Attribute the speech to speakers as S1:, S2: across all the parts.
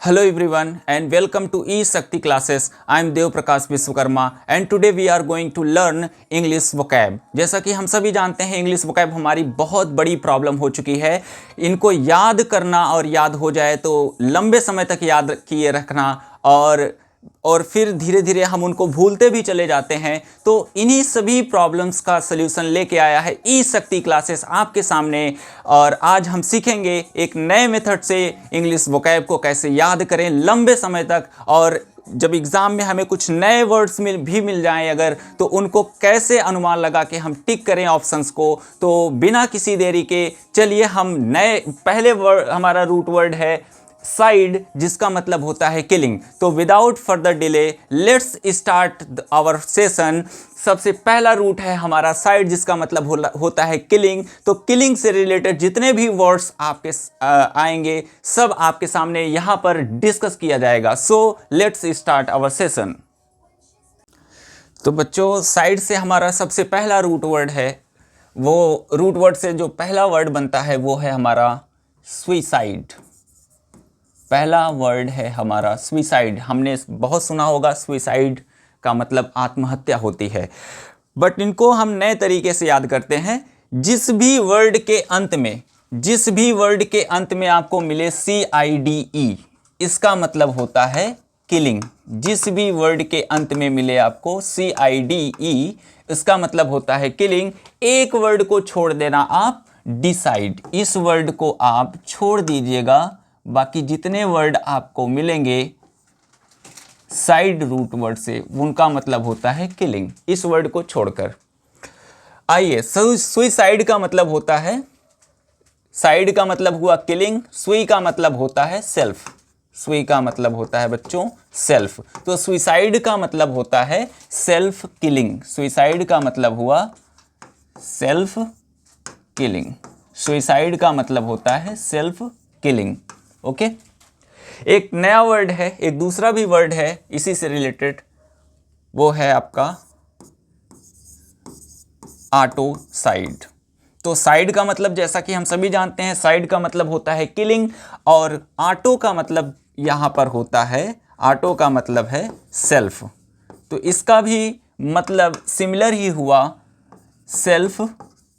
S1: Hello everyone and welcome to E-Shakti classes. I am Dev Prakash Vishwakarma and today we are going to learn English vocab. जैसा कि हम सभी जानते हैं English vocab हमारी बहुत बड़ी प्रॉब्लम हो चुकी है। इनको याद करना और याद हो जाए तो लंबे समय तक याद किए रखना और फिर धीरे धीरे हम उनको भूलते भी चले जाते हैं। तो इन्हीं सभी प्रॉब्लम्स का सल्यूशन लेके आया है ई-शक्ति क्लासेस आपके सामने। और आज हम सीखेंगे एक नए मेथड से इंग्लिश वोकैब को कैसे याद करें लंबे समय तक, और जब एग्ज़ाम में हमें कुछ नए वर्ड्स मिल जाएं अगर, तो उनको कैसे अनुमान लगा के हम टिक करें ऑप्शंस को। तो बिना किसी देरी के चलिए हम नए पहले वर्ड, हमारा रूट वर्ड है साइड, जिसका मतलब होता है किलिंग। तो without further delay let's start our session. सबसे पहला रूट है हमारा साइड, जिसका मतलब होता है किलिंग। तो किलिंग से रिलेटेड जितने भी वर्ड्स आपके आएंगे सब आपके सामने यहाँ पर डिस्कस किया जाएगा। So let's start our session. तो बच्चों, साइड से हमारा सबसे पहला रूट वर्ड है, वो रूट वर्ड से जो पहला वर्ड बनता है वो है हमारा सुइसाइड। पहला वर्ड है हमारा सुइसाइड। हमने बहुत सुना होगा सुइसाइड का मतलब आत्महत्या होती है, बट इनको हम नए तरीके से याद करते हैं। जिस भी वर्ड के अंत में आपको मिले CIDE, इसका मतलब होता है किलिंग। जिस भी वर्ड के अंत में मिले आपको CIDE, इसका मतलब होता है किलिंग। एक वर्ड को छोड़ देना आप, डिसाइड, इस वर्ड को आप छोड़ दीजिएगा। बाकी जितने वर्ड आपको मिलेंगे साइड रूट वर्ड से, उनका मतलब होता है किलिंग, इस वर्ड को छोड़कर। आइए, सुइसाइड का मतलब होता है, साइड का मतलब हुआ किलिंग, सुई का मतलब होता है सेल्फ। सुई का मतलब होता है बच्चों सेल्फ। तो सुइसाइड का मतलब होता है सेल्फ किलिंग। सुइसाइड का मतलब हुआ सेल्फ किलिंग। सुइसाइड का मतलब होता है सेल्फ किलिंग। ओके, एक नया वर्ड है, एक दूसरा भी वर्ड है इसी से रिलेटेड, वो है आपका ऑटोसाइड। तो साइड का मतलब जैसा कि हम सभी जानते हैं, साइड का मतलब होता है किलिंग, और ऑटो का मतलब यहां पर होता है, ऑटो का मतलब है सेल्फ। तो इसका भी मतलब सिमिलर ही हुआ, सेल्फ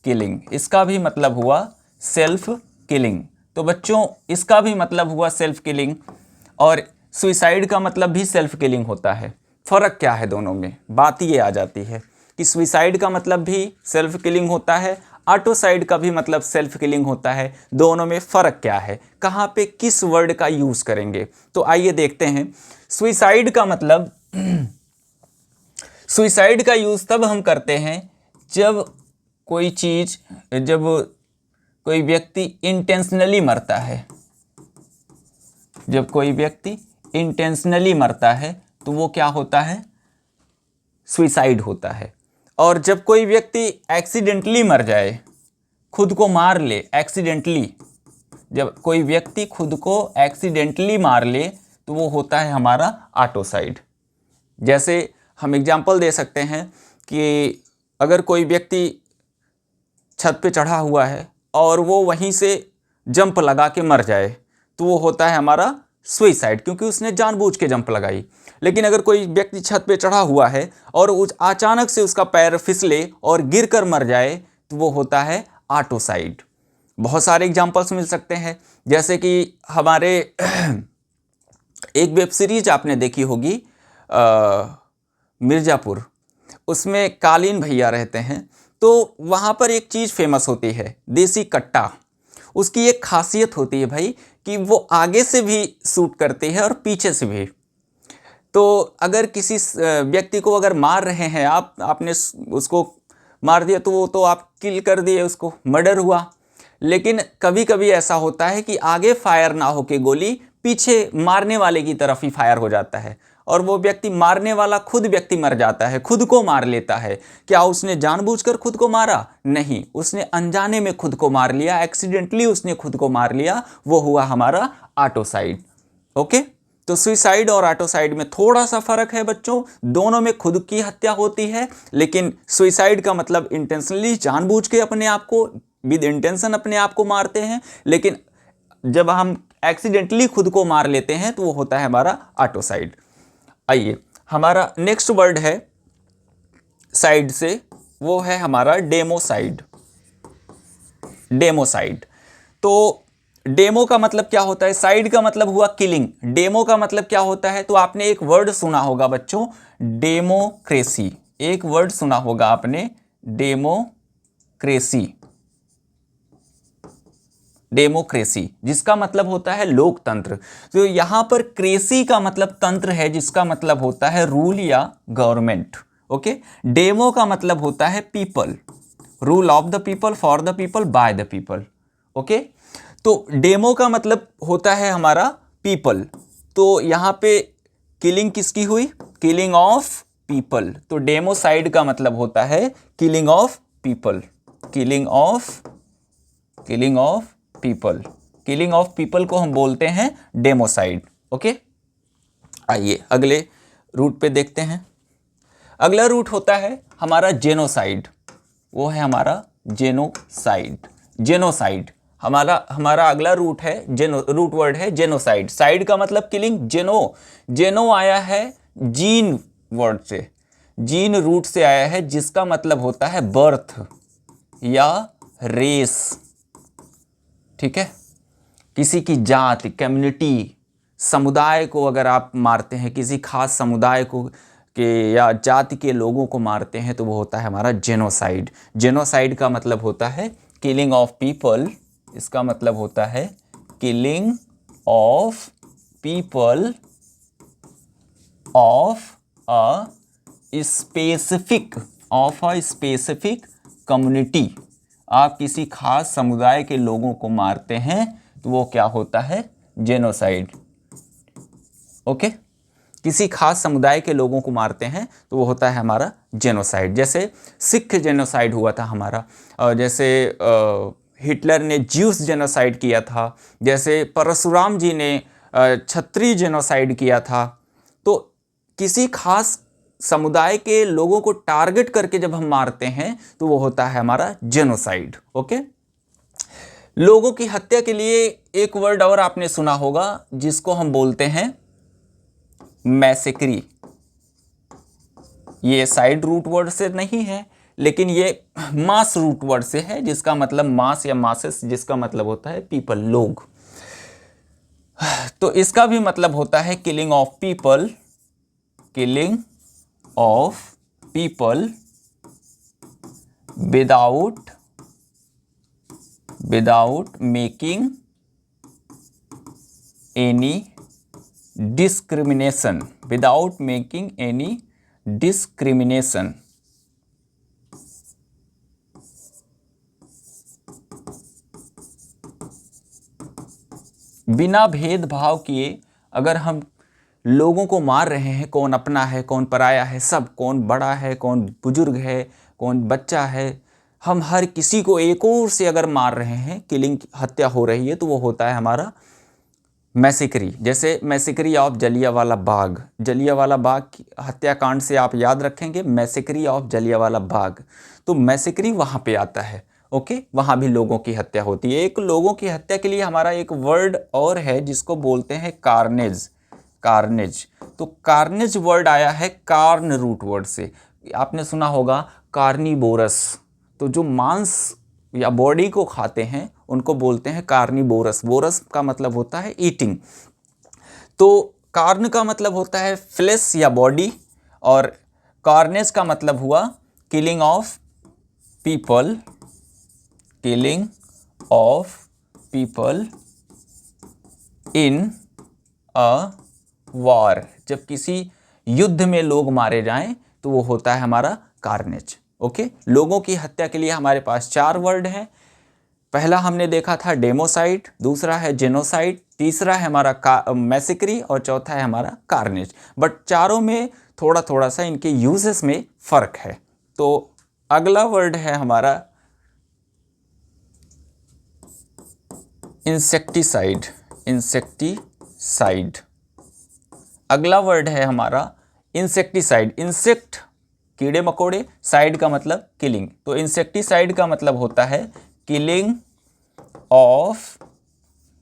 S1: किलिंग। इसका भी मतलब हुआ सेल्फ किलिंग। तो बच्चों, इसका भी मतलब हुआ सेल्फ किलिंग, और सुइसाइड का मतलब भी सेल्फ किलिंग होता है। फ़र्क क्या है दोनों में? बात ये आ जाती है कि सुइसाइड का मतलब भी सेल्फ किलिंग होता है, ऑटोसाइड का भी मतलब सेल्फ किलिंग होता है। दोनों में फ़र्क क्या है, कहाँ पे किस वर्ड का यूज़ करेंगे? तो आइए देखते हैं। सुइसाइड का मतलब सुइसाइड का यूज़ तब हम करते हैं जब कोई व्यक्ति इंटेंशनली मरता है। जब कोई व्यक्ति इंटेंशनली मरता है तो वो क्या होता है? सुइसाइड होता है। और जब कोई व्यक्ति एक्सीडेंटली मर जाए, खुद को मार ले एक्सीडेंटली, जब कोई व्यक्ति खुद को एक्सीडेंटली मार ले तो वो होता है हमारा ऑटोसाइड। जैसे हम एग्जाम्पल दे सकते हैं कि अगर कोई व्यक्ति छत पे चढ़ा हुआ है और वो वहीं से जंप लगा के मर जाए तो वो होता है हमारा सुइसाइड, क्योंकि उसने जानबूझ के जंप लगाई। लेकिन अगर कोई व्यक्ति छत पे चढ़ा हुआ है और अचानक से उसका पैर फिसले और गिरकर मर जाए तो वो होता है ऑटोसाइड। बहुत सारे एग्जांपल्स मिल सकते हैं, जैसे कि हमारे एक वेब सीरीज आपने देखी होगी मिर्ज़ापुर, उसमें कालीन भैया रहते हैं। तो वहाँ पर एक चीज़ फेमस होती है, देसी कट्टा। उसकी एक खासियत होती है भाई कि वो आगे से भी शूट करती है और पीछे से भी। तो अगर किसी व्यक्ति को अगर मार रहे हैं आपने उसको मार दिया तो वो तो आप किल कर दिए, उसको मर्डर हुआ। लेकिन कभी कभी ऐसा होता है कि आगे फायर ना होके गोली पीछे मारने वाले की तरफ ही फायर हो जाता है, और वो व्यक्ति मारने वाला खुद व्यक्ति मर जाता है, खुद को मार लेता है। क्या उसने जानबूझकर खुद को मारा? नहीं, उसने अनजाने में खुद को मार लिया, एक्सीडेंटली उसने खुद को मार लिया, वो हुआ हमारा ऑटोसाइड। ओके, तो सुइसाइड और ऑटोसाइड में थोड़ा सा फर्क है बच्चों। दोनों में खुद की हत्या होती है, लेकिन सुइसाइड का मतलब इंटेंशनली, जानबूझ के अपने आप को, विद इंटेंशन अपने आप को मारते हैं। लेकिन जब हम एक्सीडेंटली खुद को मार लेते हैं तो वो होता है हमारा ऑटोसाइड। आइए, हमारा नेक्स्ट वर्ड है साइड से, वो है हमारा डेमोसाइड। डेमोसाइड, तो डेमो का मतलब क्या होता है, साइड का मतलब हुआ किलिंग, डेमो का मतलब क्या होता है, तो आपने एक वर्ड सुना होगा बच्चों, डेमोक्रेसी। एक वर्ड सुना होगा आपने, डेमोक्रेसी। डेमोक्रेसी जिसका मतलब होता है लोकतंत्र। तो यहां पर क्रेसी का मतलब तंत्र है, जिसका मतलब होता है रूल या गवर्नमेंट। ओके, डेमो का मतलब होता है people, rule of the people, for the people, by the people. Okay, तो डेमो का मतलब होता है हमारा पीपल। तो यहां पे किलिंग किसकी हुई, किलिंग ऑफ पीपल। तो डेमोसाइड का मतलब होता है killing of people, killing of people. Killing of people को हम बोलते हैं डेमोसाइड। ओके, आइए अगले रूट पे देखते हैं। अगला रूट होता है हमारा जेनोसाइड, वो है हमारा जेनोसाइड। जेनोसाइड हमारा अगला रूट है, रूट वर्ड है जेनोसाइड। साइड का मतलब किलिंग, जेनो आया है जीन वर्ड से, जीन रूट से आया है, जिसका मतलब होता है बर्थ या रेस। ठीक है, किसी की जाति, कम्युनिटी, समुदाय को अगर आप मारते हैं, किसी खास समुदाय को के या जाति के लोगों को मारते हैं, तो वो होता है हमारा जेनोसाइड। जेनोसाइड का मतलब होता है किलिंग ऑफ पीपल, इसका मतलब होता है killing of people of a specific community. आप किसी खास समुदाय के लोगों को मारते हैं तो वो क्या होता है, जेनोसाइड। ओके, किसी खास समुदाय के लोगों को मारते हैं तो वो होता है हमारा जेनोसाइड। जैसे सिख जेनोसाइड हुआ था हमारा, जैसे हिटलर ने ज्यूस जेनोसाइड किया था, जैसे परशुराम जी ने क्षत्रिय जेनोसाइड किया था। तो किसी खास समुदाय के लोगों को टारगेट करके जब हम मारते हैं तो वो होता है हमारा जेनोसाइड। ओके, लोगों की हत्या के लिए एक वर्ड और आपने सुना होगा, जिसको हम बोलते हैं मैसेक्री। ये साइड रूट वर्ड से नहीं है, लेकिन ये मास रूट वर्ड से है, जिसका मतलब मास या मासेस, जिसका मतलब होता है पीपल, लोग। तो इसका भी मतलब होता है killing of people, killing of people without making any discrimination, without making any discrimination. बिना भेदभाव किए अगर हम लोगों को मार रहे हैं, कौन अपना है कौन पराया है, सब, कौन बड़ा है कौन बुजुर्ग है कौन बच्चा है, हम हर किसी को एक और से अगर मार रहे हैं, किलिंग, हत्या हो रही है, तो वो होता है हमारा मैसेक्री। जैसे मैसेक्री ऑफ जलियांवाला बाग, जलियांवाला बाग की हत्याकांड से आप याद रखेंगे, मैसेक्री ऑफ जलियांवाला बाग। तो मैसेक्री वहाँ पे आता है। ओके, वहाँ भी लोगों की हत्या होती है। एक लोगों की हत्या के लिए हमारा एक वर्ड और है, जिसको बोलते हैं कार्नेज। कार्नेज, तो कार्नेज वर्ड आया है कार्न रूट वर्ड से। आपने सुना होगा कार्निवोरस, तो जो मांस या बॉडी को खाते हैं उनको बोलते हैं कार्निवोरस। वोरस का मतलब होता है ईटिंग। तो कार्न का मतलब होता है फ्लेश या बॉडी, और कार्नेज का मतलब हुआ killing of people, killing of people in a war. जब किसी युद्ध में लोग मारे जाएं तो वो होता है हमारा कार्नेज। ओके, लोगों की हत्या के लिए हमारे पास 4 वर्ड हैं। पहला हमने देखा था डेमोसाइड, दूसरा है जेनोसाइड, तीसरा है हमारा मैसेक्री, और चौथा है हमारा कार्नेज। बट चारों में थोड़ा थोड़ा सा इनके यूजेस में फर्क है। तो अगला वर्ड है हमारा इंसेक्टिसाइड। इंसेक्टिसाइड, अगला वर्ड है हमारा इंसेक्टिसाइड। इंसेक्ट, कीड़े मकोड़े, साइड का मतलब किलिंग। तो इंसेक्टिसाइड का मतलब होता है killing of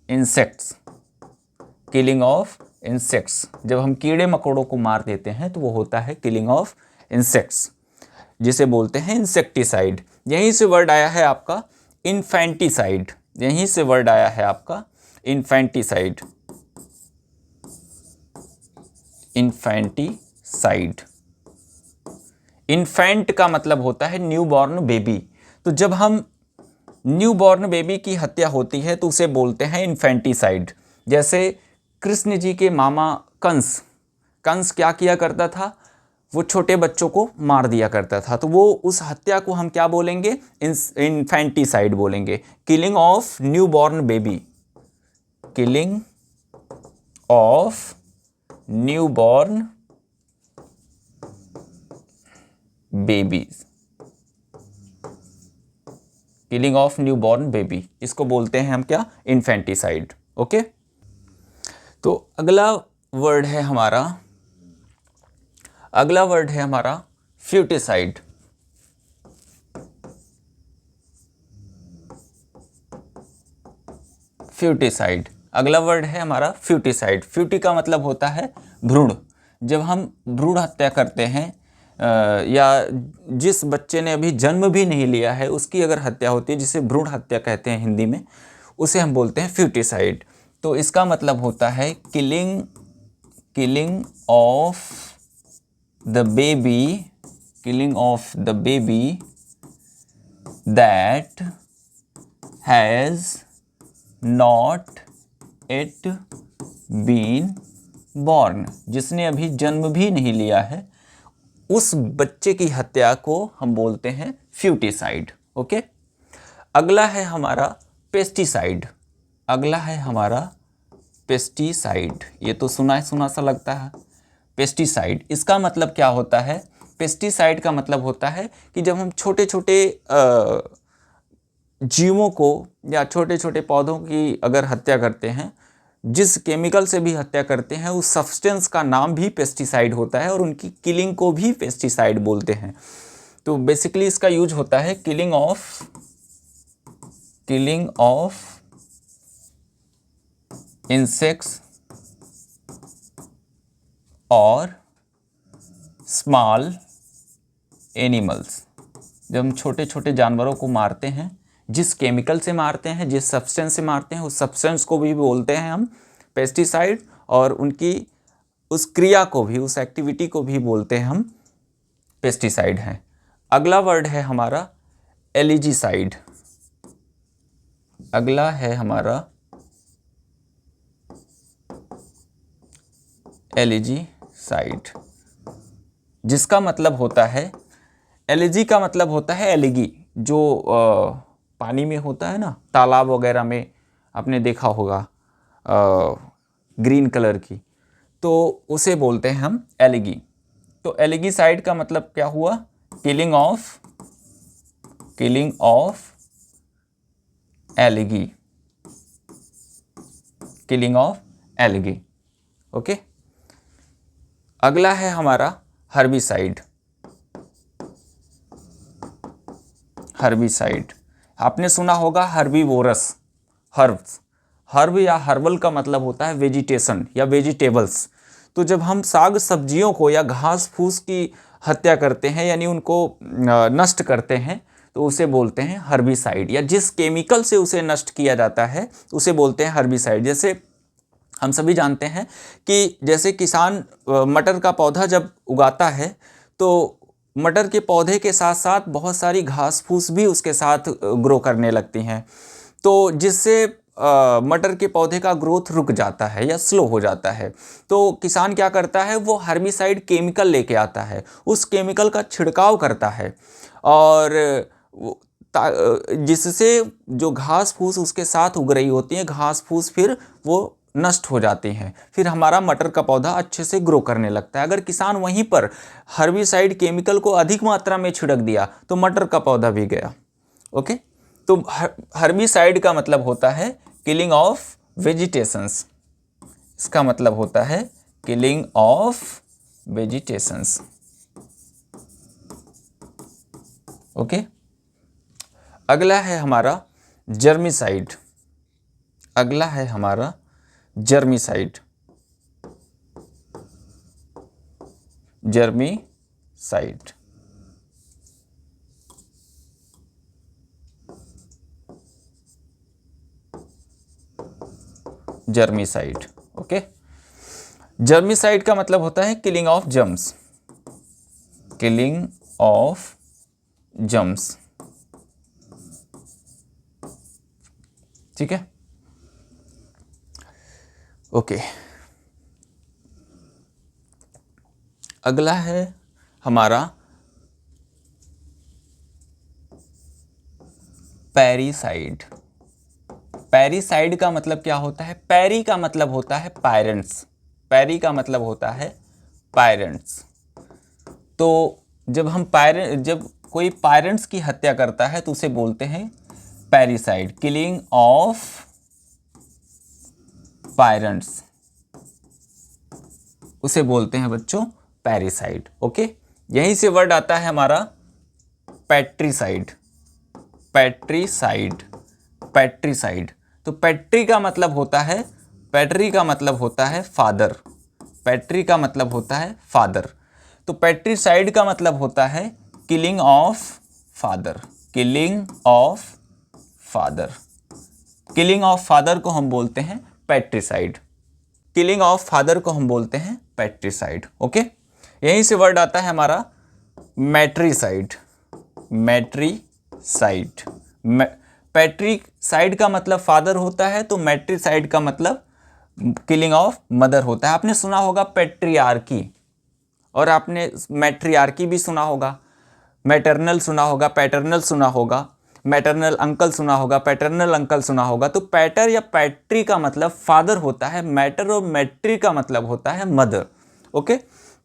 S1: insects, killing of insects. जब हम कीड़े मकोड़ों को मार देते हैं तो वो होता है किलिंग ऑफ इंसेक्ट्स, जिसे बोलते हैं इंसेक्टिसाइड। यहीं से वर्ड आया है आपका इन्फेंटिसाइड, यहीं से वर्ड आया है आपका इन्फेंटिसाइड। इन्फेंटिसाइड, इन्फेंट का मतलब होता है न्यू बॉर्न बेबी। तो जब हम न्यू बॉर्न बेबी की हत्या होती है तो उसे बोलते हैं इन्फेंटिसाइड। जैसे कृष्ण जी के मामा कंस, कंस क्या किया करता था, वो छोटे बच्चों को मार दिया करता था, तो वो उस हत्या को हम क्या बोलेंगे, इन्फेंटिसाइड बोलेंगे। Killing of new born baby, killing of new born babies, killing of new born baby, इसको बोलते हैं हम क्या, इन्फेंटिसाइड। ओके, तो अगला वर्ड है हमारा, अगला वर्ड है हमारा फ्यूटिसाइड। फ्यूटिसाइड, अगला वर्ड है हमारा फ्यूटिसाइड। फ्यूटी का मतलब होता है भ्रूण। जब हम भ्रूण हत्या करते हैं या जिस बच्चे ने अभी जन्म भी नहीं लिया है उसकी अगर हत्या होती है, जिसे भ्रूण हत्या कहते हैं हिंदी में, उसे हम बोलते हैं फ्यूटिसाइड। तो इसका मतलब होता है killing of the baby, killing of the baby that has not it been born, जिसने अभी जन्म भी नहीं लिया है, उस बच्चे की हत्या को हम बोलते हैं फ्यूटिसाइड। ओके, अगला है हमारा पेस्टिसाइड। अगला है हमारा पेस्टिसाइड। ये तो सुना सा लगता है पेस्टिसाइड। इसका मतलब क्या होता है, पेस्टिसाइड का मतलब होता है कि जब हम छोटे छोटे जीवों को या छोटे छोटे पौधों की अगर हत्या करते हैं, जिस केमिकल से भी हत्या करते हैं, उस सब्सटेंस का नाम भी पेस्टिसाइड होता है और उनकी किलिंग को भी पेस्टिसाइड बोलते हैं। तो बेसिकली इसका यूज होता है किलिंग ऑफ इंसेक्ट्स और स्मॉल एनिमल्स। जब हम छोटे छोटे जानवरों को मारते हैं, जिस केमिकल से मारते हैं, जिस सब्सटेंस से मारते हैं, उस सब्सटेंस को भी बोलते हैं हम पेस्टिसाइड, और उनकी उस क्रिया को भी, उस एक्टिविटी को भी बोलते हैं हम पेस्टिसाइड हैं। अगला वर्ड है हमारा एलिजीसाइड। अगला है हमारा एलिजीसाइड, जिसका मतलब होता है, एलिजी का मतलब होता है एलिगी, जो पानी में होता है ना, तालाब वगैरह में आपने देखा होगा ग्रीन कलर की, तो उसे बोलते हैं हम एलिगी। तो एलिगीसाइड का मतलब क्या हुआ, killing of elegy, killing of elegy. Okay, अगला है हमारा हर्बिसाइड। हर्बिसाइड, आपने सुना होगा हर्बीवोरस, हर्ब या हर्बल का मतलब होता है वेजिटेशन या वेजिटेबल्स। तो जब हम साग सब्जियों को या घास फूस की हत्या करते हैं, यानी उनको नष्ट करते हैं, तो उसे बोलते हैं हर्बिसाइड, या जिस केमिकल से उसे नष्ट किया जाता है उसे बोलते हैं हर्बिसाइड। जैसे हम सभी जानते हैं कि जैसे किसान मटर का पौधा जब उगाता है, तो मटर के पौधे के साथ साथ बहुत सारी घास फूस भी उसके साथ ग्रो करने लगती हैं, तो जिससे मटर के पौधे का ग्रोथ रुक जाता है या स्लो हो जाता है। तो किसान क्या करता है, वो हर्बिसाइड केमिकल लेके आता है, उस केमिकल का छिड़काव करता है, और जिससे जो घास फूस उसके साथ उग रही होती है, घास फूस फिर वो नष्ट हो जाती हैं, फिर हमारा मटर का पौधा अच्छे से ग्रो करने लगता है। अगर किसान वहीं पर हर्बिसाइड केमिकल को अधिक मात्रा में छिड़क दिया तो मटर का पौधा भी गया। ओके, तो हर्बिसाइड का मतलब होता है किलिंग ऑफ वेजिटेशंस। इसका मतलब होता है किलिंग ऑफ वेजिटेशंस। ओके, अगला है हमारा जर्मिसाइड। अगला है हमारा जर्मिसाइड। जर्मीसाइड। जर्मीसाइड, ओके। जर्मीसाइड का मतलब होता है killing of germs, killing of germs, ठीक है, ओके। अगला है हमारा पैरीसाइड। पैरीसाइड का मतलब क्या होता है? पैरी का मतलब होता है पायरेंट्स, पैरी का मतलब होता है पायरेंट्स। तो जब कोई पायरेंट्स की हत्या करता है तो उसे बोलते हैं पैरीसाइड, किलिंग ऑफ पायरेंट्स, उसे बोलते हैं बच्चों पैरीसाइड, ओके। यहीं से वर्ड आता है हमारा पैट्रीसाइड, पैट्रीसाइड, पैट्रीसाइड। तो पैट्री का मतलब होता है, पैट्री का मतलब होता है फादर, पैट्री का मतलब होता है फादर। तो पैट्रीसाइड का मतलब होता है killing of father, killing of father. Killing of father को हम बोलते हैं पैट्रीसाइड, किलिंग ऑफ फादर को हम बोलते हैं पैट्रीसाइड, ओके। यहीं से वर्ड आता है हमारा मैट्रीसाइड, मैट्रीसाइड। पैट्रीसाइड का मतलब फादर होता है, तो मैट्रीसाइड का मतलब किलिंग ऑफ मदर होता है। आपने सुना होगा पैट्रियार्की, और आपने मैट्रियार्की भी सुना होगा, मैटरनल सुना होगा, पैटर्नल सुना होगा, मैटरनल अंकल सुना होगा, पैटर्नल अंकल सुना होगा। तो पैटर या पैट्री का मतलब फादर होता है, मैटर और मैट्री का मतलब होता है मदर, ओके।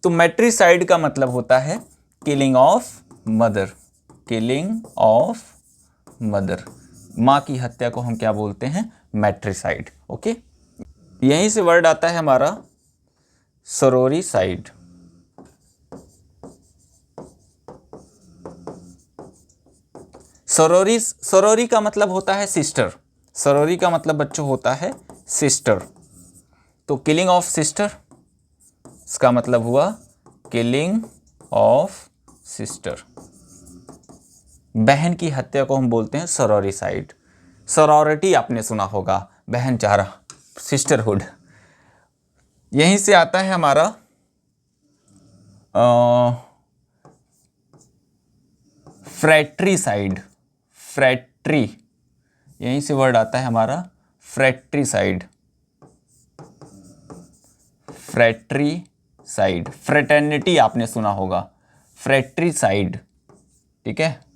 S1: तो मैट्रीसाइड का मतलब होता है killing of mother, killing of mother, माँ की हत्या को हम क्या बोलते हैं? Matricide, okay. यहीं से वर्ड आता है हमारा सरोरीसाइड, सरोरी का मतलब होता है सिस्टर, सरोरी का मतलब बच्चों होता है सिस्टर। तो किलिंग ऑफ सिस्टर, इसका मतलब हुआ किलिंग ऑफ सिस्टर। बहन की हत्या को हम बोलते हैं सरोरीसाइड। सरोरिटी आपने सुना होगा, बहनचारा, सिस्टरहुड। यहीं से आता है हमारा फ्रैट्रीसाइड, फ्रैट्री, यहीं से वर्ड आता है हमारा फ्रैट्रीसाइड, फ्रैट्रीसाइड। फ्रेटर्निटी आपने सुना होगा, फ्रैट्रीसाइड, ठीक है।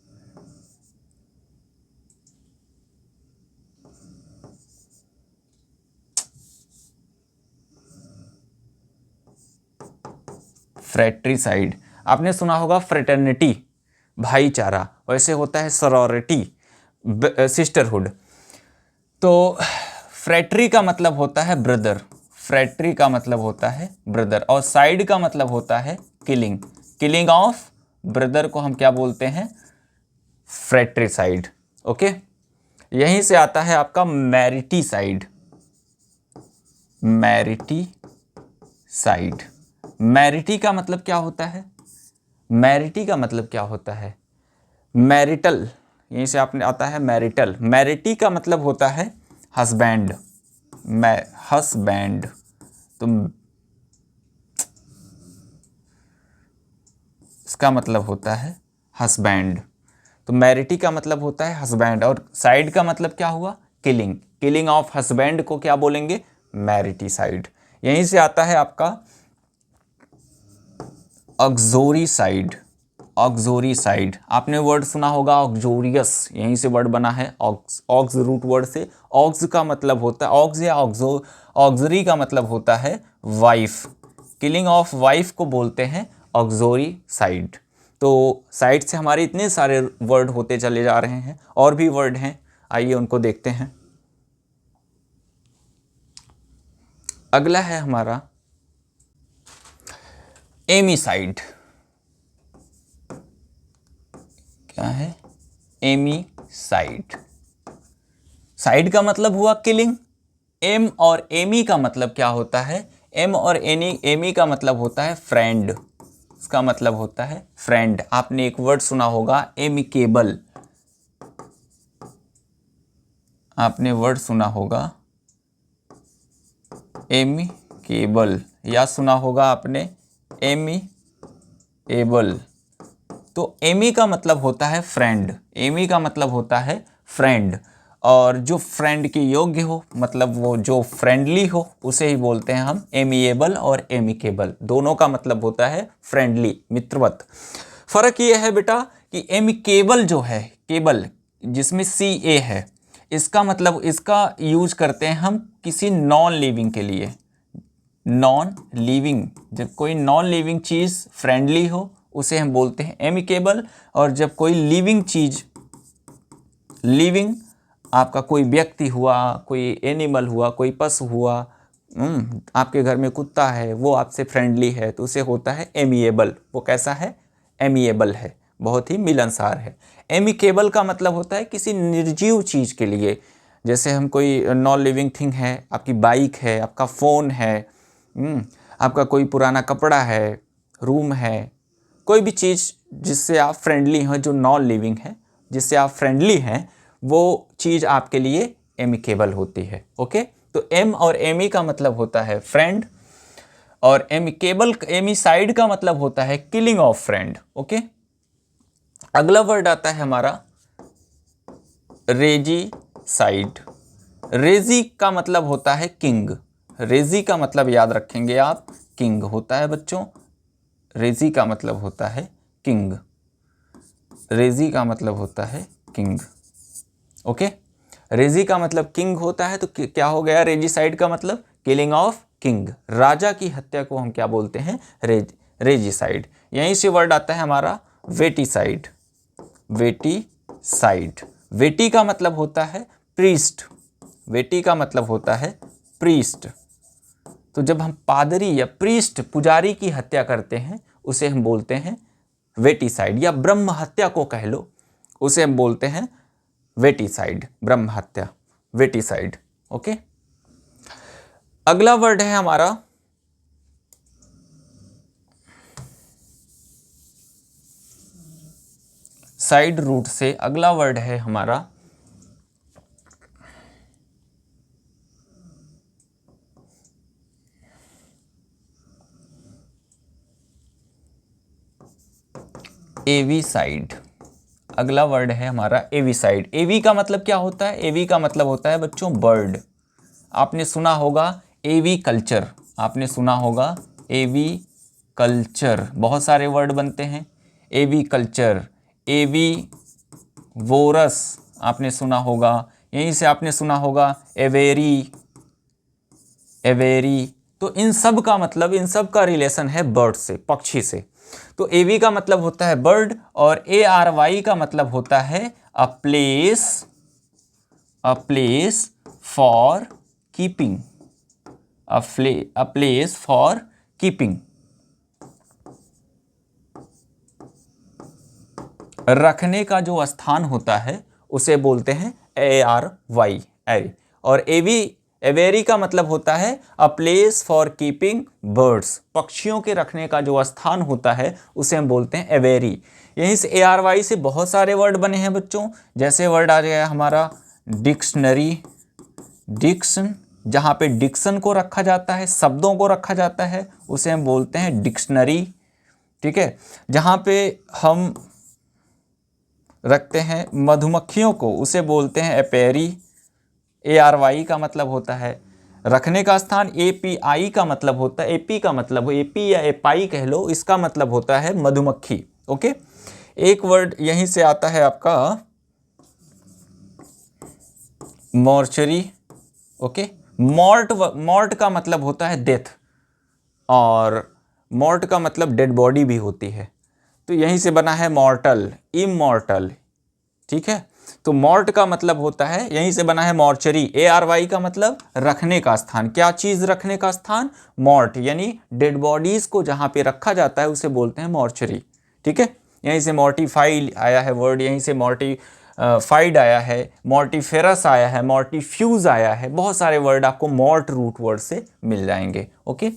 S1: फ्रैट्रीसाइड। आपने सुना होगा फ्रेटर्निटी, भाईचारा, वैसे होता है सरोरिटी, सिस्टरहुड। तो फ्रैट्री का मतलब होता है ब्रदर, फ्रैट्री का मतलब होता है ब्रदर, और साइड का मतलब होता है किलिंग, किलिंग ऑफ ब्रदर को हम क्या बोलते हैं? फ्रैट्रीसाइड, ओके। यहीं से आता है आपका मैरिटीसाइड, मैरिटीसाइड। मैरिटी का मतलब क्या होता है? मैरिटी का मतलब क्या होता है? मैरिटल, यहीं से आपने आता है मैरिटल। मैरिटी का मतलब होता है हस्बैंड, हस्बैंड। तो इसका मतलब होता है हस्बैंड। तो मैरिटी का मतलब होता है हस्बैंड, और साइड का मतलब क्या हुआ? किलिंग, किलिंग ऑफ हस्बैंड को क्या बोलेंगे? मैरिटीसाइड। यहीं से आता है आपका ऑक्सोरीसाइड, ऑक्सोरीसाइड। आपने वर्ड सुना होगा ऑक्सोरियस, यहीं से वर्ड बना है ऑक्स रूट वर्ड से। ऑक्स का मतलब होता है, ऑक्स या ऑक्सरी का मतलब होता है वाइफ। किलिंग ऑफ वाइफ को बोलते हैं ऑक्सोरीसाइड। तो साइड से हमारे इतने सारे वर्ड होते चले जा रहे हैं, और भी वर्ड हैं, आइए उनको देखते हैं। अगला है हमारा एमीसाइड। क्या है? एमीसाइड। साइड का मतलब हुआ किलिंग। एम और एमी का मतलब क्या होता है? एम और एमी का मतलब होता है फ्रेंड, उसका मतलब होता है फ्रेंड। आपने एक वर्ड सुना होगा एमिकेबल, आपने वर्ड सुना होगा एमिकेबल, या सुना होगा आपने एमिएबल। तो एमी का मतलब होता है फ्रेंड, एमी का मतलब होता है फ्रेंड, और जो फ्रेंड के योग्य हो, मतलब वो जो फ्रेंडली हो, उसे ही बोलते हैं हम एमिएबल और एमिकेबल। दोनों का मतलब होता है फ्रेंडली, मित्रवत। फर्क ये है बेटा कि एमिकेबल जो है, केबल जिसमें सी ए है, इसका मतलब, इसका यूज करते हैं हम किसी नॉन लिविंग के लिए। नॉन लिविंग, जब कोई नॉन लिविंग चीज़ फ्रेंडली हो उसे हम बोलते हैं एमिकेबल, और जब कोई लिविंग चीज़, लिविंग आपका कोई व्यक्ति हुआ, कोई एनिमल हुआ, कोई पशु हुआ, आपके घर में कुत्ता है, वो आपसे फ्रेंडली है, तो उसे होता है एमिएबल। वो कैसा है? एमिएबल है, बहुत ही मिलनसार है। एमिकेबल का मतलब होता है किसी निर्जीव चीज़ के लिए, जैसे हम कोई नॉन लिविंग थिंग है, आपकी बाइक है, आपका फ़ोन है, आपका कोई पुराना कपड़ा है, रूम है, कोई भी चीज़ जिससे आप फ्रेंडली हो, जो नॉन लिविंग है, जिससे आप फ्रेंडली हैं, वो चीज़ आपके लिए एमिकेबल होती है। ओके, तो एम और एमी का मतलब होता है फ्रेंड, और एमिकेबल, एमिसाइड का मतलब होता है किलिंग ऑफ फ्रेंड। ओके, अगला वर्ड आता है हमारा रेजीसाइड। रेजी का मतलब होता है किंग, रेजी का मतलब याद रखेंगे आप, किंग होता है बच्चों। रेजी का मतलब होता है किंग, रेजी का मतलब होता है किंग। ओके, रेजी का मतलब किंग होता है, तो क्या हो गया? रेजीसाइड का मतलब किलिंग ऑफ किंग, राजा की हत्या को हम क्या बोलते हैं? रेजीसाइड। यहीं से वर्ड आता है हमारा वेटीसाइड। वेटीसाइड, वेटी का मतलब होता है प्रीस्ट, वेटी का मतलब होता है प्रीस्ट। तो जब हम पादरी या प्रीस्ट, पुजारी की हत्या करते हैं, उसे हम बोलते हैं वेटीसाइड, या ब्रह्म हत्या को कह लो, उसे हम बोलते हैं वेटीसाइड, ब्रह्म हत्या, वेटीसाइड। ओके, अगला वर्ड है हमारा साइड रूट से, अगला वर्ड है हमारा एवीसाइड। अगला वर्ड है हमारा एवीसाइड। एवी का मतलब क्या होता है? एवी का मतलब होता है बच्चों बर्ड। आपने सुना होगा एवी कल्चर, आपने सुना होगा एवी कल्चर, बहुत सारे वर्ड बनते हैं। एवी कल्चर, एवी वोरस आपने सुना होगा, यहीं से आपने सुना होगा एवेरी, एवेरी। तो इन सब का मतलब, इन सब का रिलेशन है बर्ड से, पक्षी से। तो एवी का मतलब होता है बर्ड, और ए आर वाई का मतलब होता है a place, a place for keeping, a place for keeping, रखने का जो स्थान होता है उसे बोलते हैं ए आर वाई, एरी। और एवी, एवेरी का मतलब होता है a place for keeping birds, पक्षियों के रखने का जो स्थान होता है उसे हम बोलते हैं एवेरी। यहीं से ए आर वाई से बहुत सारे वर्ड बने हैं बच्चों, जैसे वर्ड आ गया हमारा डिक्शनरी, डिक्शन, जहाँ पे डिक्शन को रखा जाता है, शब्दों को रखा जाता है, उसे हम बोलते हैं डिक्शनरी। ठीक है, जहाँ पे हम रखते हैं मधुमक्खियों को, उसे बोलते हैं एपेरी। ए आर वाई का मतलब होता है रखने का स्थान, ए पी आई का मतलब होता है, एपी का मतलब, एपी या एपाई कह लो, इसका मतलब होता है मधुमक्खी। ओके, एक वर्ड यहीं से आता है आपका मॉर्चरी। ओके, मॉर्ट, मॉर्ट का मतलब होता है डेथ, और मॉर्ट का मतलब डेड बॉडी भी होती है, तो यहीं से बना है मॉर्टल, इमॉर्टल। ठीक है, तो मॉर्ट का मतलब होता है, यहीं से बना है मॉर्चरी। ए आर वाई का मतलब रखने का स्थान, क्या चीज रखने का स्थान? मॉर्ट, यानी डेड बॉडीज को जहां पे रखा जाता है उसे बोलते हैं मॉर्चरी। ठीक है, यहीं से मॉर्टिफाइड आया है वर्ड, यहीं से फाइड आया है, मॉर्टिफेरस आया है, मॉर्टिफ्यूज आया है, बहुत सारे वर्ड आपको मॉर्ट रूट वर्ड से मिल जाएंगे। ओके,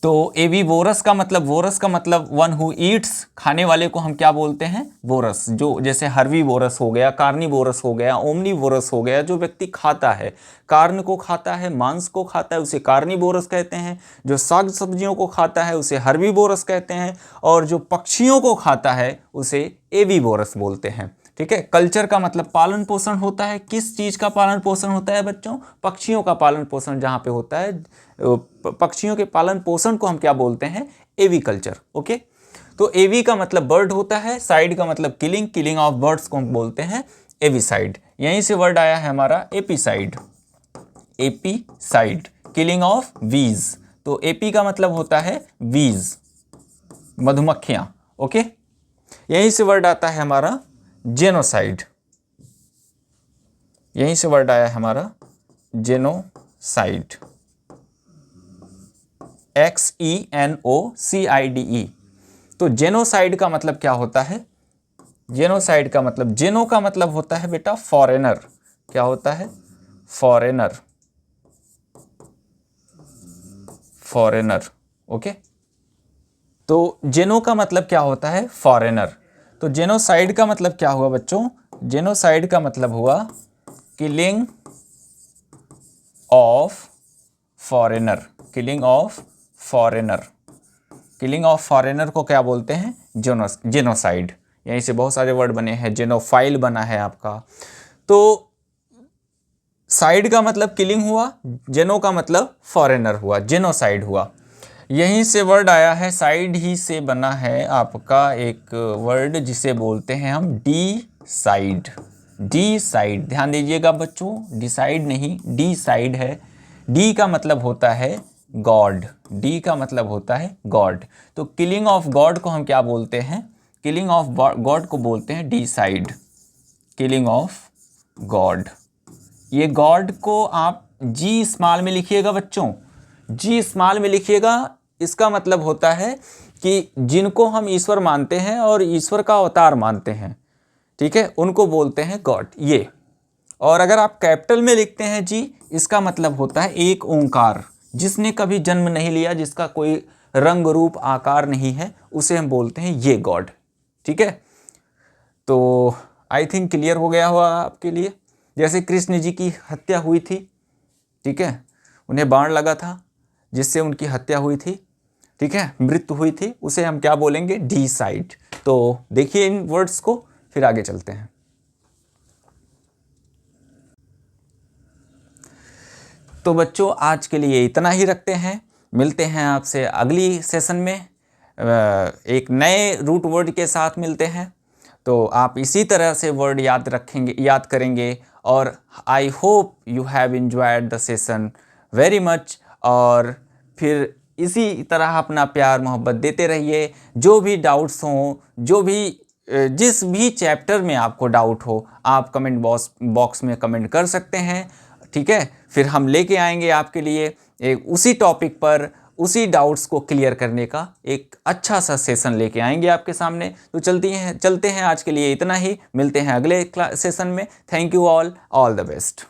S1: तो एवीवोरस का मतलब वन हु ईट्स, खाने वाले को हम क्या बोलते हैं? वोरस। जो जैसे हर्बीवोरस हो गया, कार्निवोरस हो गया, ओमनीवोरस हो गया, जो व्यक्ति खाता है, कार्न को खाता है, मांस को खाता है, उसे कार्निवोरस कहते हैं। जो साग सब्जियों को खाता है उसे हर्बीवोरस कहते हैं, और जो पक्षियों को खाता है उसे एवीवोरस बोलते हैं। ठीक है। कल्चर का मतलब पालन पोषण होता है। किस चीज़ का पालन पोषण होता है बच्चों? पक्षियों का पालन पोषण जहाँ पे होता है, पक्षियों के पालन पोषण को हम क्या बोलते हैं? एवी कल्चर। ओके। तो एवी का मतलब बर्ड होता है, साइड का मतलब किलिंग, किलिंग ऑफ बर्ड्स को हम बोलते हैं एवीसाइड। यहीं से वर्ड आया है हमारा एपीसाइड, एपीसाइड, किलिंग ऑफ वीज। तो एपी का मतलब होता है वीज, मधुमक्खियां। ओके। यहीं से वर्ड आता है हमारा जेनोसाइड, यहीं से वर्ड आया है हमारा जेनोसाइड, XENOCIDE। तो जेनोसाइड का मतलब क्या होता है? जेनोसाइड का मतलब, जेनो का मतलब होता है बेटा फॉरेनर। क्या होता है? Foreigner, foreigner. ओके। तो जेनो का मतलब क्या होता है? फॉरेनर। तो जेनोसाइड का मतलब क्या हुआ बच्चों? जेनोसाइड का मतलब हुआ killing of foreigner, killing of foreigner. Killing of foreigner को क्या बोलते हैं? जेनोसाइड। यहीं से बहुत सारे वर्ड बने हैं, जेनोफाइल बना है आपका। तो साइड का मतलब किलिंग हुआ, जेनो का मतलब फॉरेनर हुआ, जेनोसाइड हुआ। यहीं से वर्ड आया है, साइड ही से बना है आपका एक वर्ड जिसे बोलते हैं हम डिसाइड। डिसाइड, ध्यान दीजिएगा बच्चों, डिसाइड नहीं, डिसाइड है। डी का मतलब होता है गॉड, डी का मतलब होता है गॉड। तो किलिंग ऑफ गॉड को हम क्या बोलते हैं? किलिंग ऑफ गॉड को बोलते हैं डिसाइड, किलिंग ऑफ गॉड। ये गॉड को आप जी स्मॉल में लिखिएगा बच्चों, जी स्मॉल में लिखिएगा। इसका मतलब होता है कि जिनको हम ईश्वर मानते हैं और ईश्वर का अवतार मानते हैं, ठीक है, उनको बोलते हैं गॉड, ये। और अगर आप कैपिटल में लिखते हैं जी, इसका मतलब होता है एक ओंकार, जिसने कभी जन्म नहीं लिया, जिसका कोई रंग रूप आकार नहीं है, उसे हम बोलते हैं ये गॉड। ठीक है। तो आई थिंक क्लियर हो गया होगा आपके लिए। जैसे कृष्ण जी की हत्या हुई थी, ठीक है, उन्हें बाण लगा था जिससे उनकी हत्या हुई थी, ठीक है, मृत्यु हुई थी, उसे हम क्या बोलेंगे? डिसाइड। तो देखिए इन वर्ड्स को, फिर आगे चलते हैं। तो बच्चों आज के लिए इतना ही रखते हैं, मिलते हैं आपसे अगली सेशन में एक नए रूट वर्ड के साथ मिलते हैं। तो आप इसी तरह से वर्ड याद रखेंगे, याद करेंगे। और I hope you have enjoyed the session very much. और फिर इसी तरह अपना प्यार मोहब्बत देते रहिए। जो भी डाउट्स हों, जो भी जिस भी चैप्टर में आपको डाउट हो, आप कमेंट बॉक्स में कमेंट कर सकते हैं। ठीक है। फिर हम लेके आएंगे आपके लिए एक उसी टॉपिक पर उसी डाउट्स को क्लियर करने का एक अच्छा सा सेशन लेके आएंगे आपके सामने। तो चलते हैं आज के लिए इतना ही, मिलते हैं अगले सेशन में। Thank you all the best.